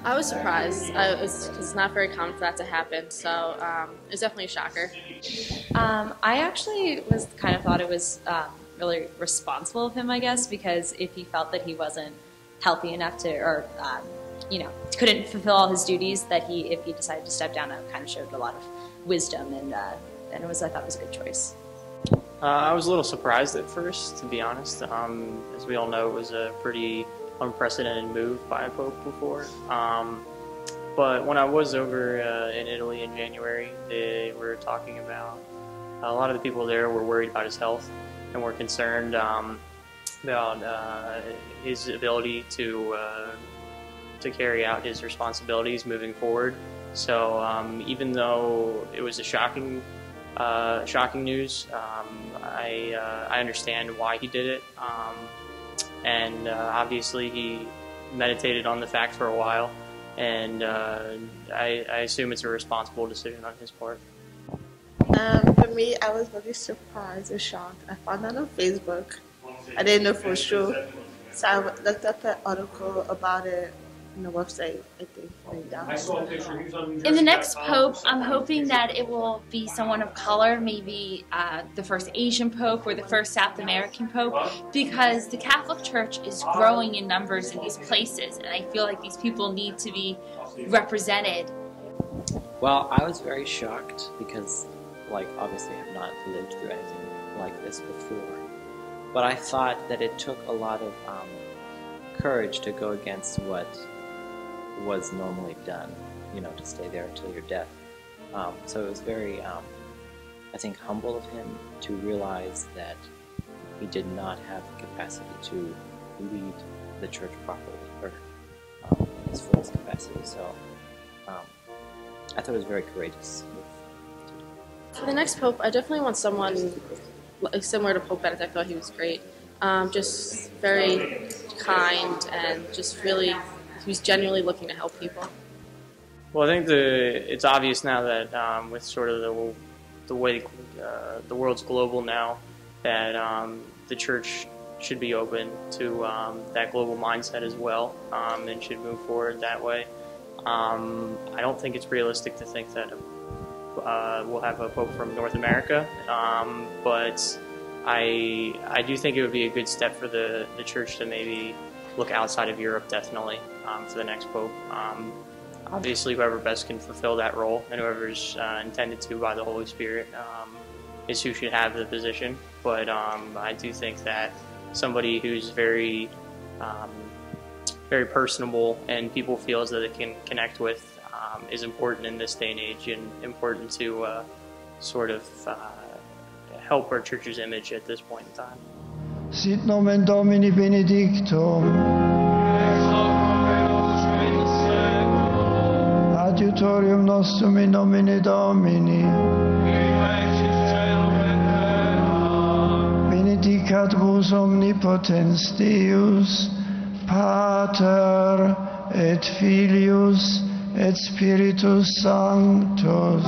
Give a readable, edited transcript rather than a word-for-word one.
I was surprised. It's not very common for that to happen, so it was definitely a shocker. I actually was kind of thought it was really responsible of him, I guess, because if he felt that he wasn't healthy enough to, or couldn't fulfill all his duties, that if he decided to step down, it kind of showed a lot of wisdom, and I thought it was a good choice. I was a little surprised at first, to be honest. As we all know, it was a pretty unprecedented move by a pope before. But when I was over in Italy in January, they were talking about, a lot of the people there were worried about his health and were concerned about his ability to carry out his responsibilities moving forward. So even though it was a shocking news, I understand why he did it, and obviously he meditated on the fact for a while, and I assume it's a responsible decision on his part. For me, I was very surprised and shocked. I found out on Facebook. I didn't know for sure, so I looked up an article about it on the website, I think. In the next pope, I'm hoping that it will be someone of color, maybe the first Asian pope or the first South American pope, because the Catholic Church is growing in numbers in these places, and I feel like these people need to be represented. Well, I was very shocked because, obviously I have not lived through anything like this before, but I thought that it took a lot of courage to go against what was normally done, to stay there until your death. So it was very, I think, humble of him to realize that he did not have the capacity to lead the church properly, or in his fullest capacity. So I thought it was very courageous. For the next pope, I definitely want someone similar to Pope Benedict. I thought he was great. Just very kind and just really, he was genuinely looking to help people. Well, I think it's obvious now that with sort of the way the world's global now, that the church should be open to that global mindset as well, and should move forward that way. I don't think it's realistic to think that we'll have a pope from North America, but I do think it would be a good step for the church to maybe look outside of Europe, definitely, for the next pope. Obviously, whoever best can fulfill that role, and whoever's intended to by the Holy Spirit, is who should have the position. But I do think that somebody who's very personable and people feel as though they can connect with is important in this day and age, and important to sort of help our church's image at this point in time. Sit nomen Domini benedictum. Adiutorium nostrum in nomine Domini. Benedicat vos omnipotens Deus, Pater et Filius et Spiritus Sanctus.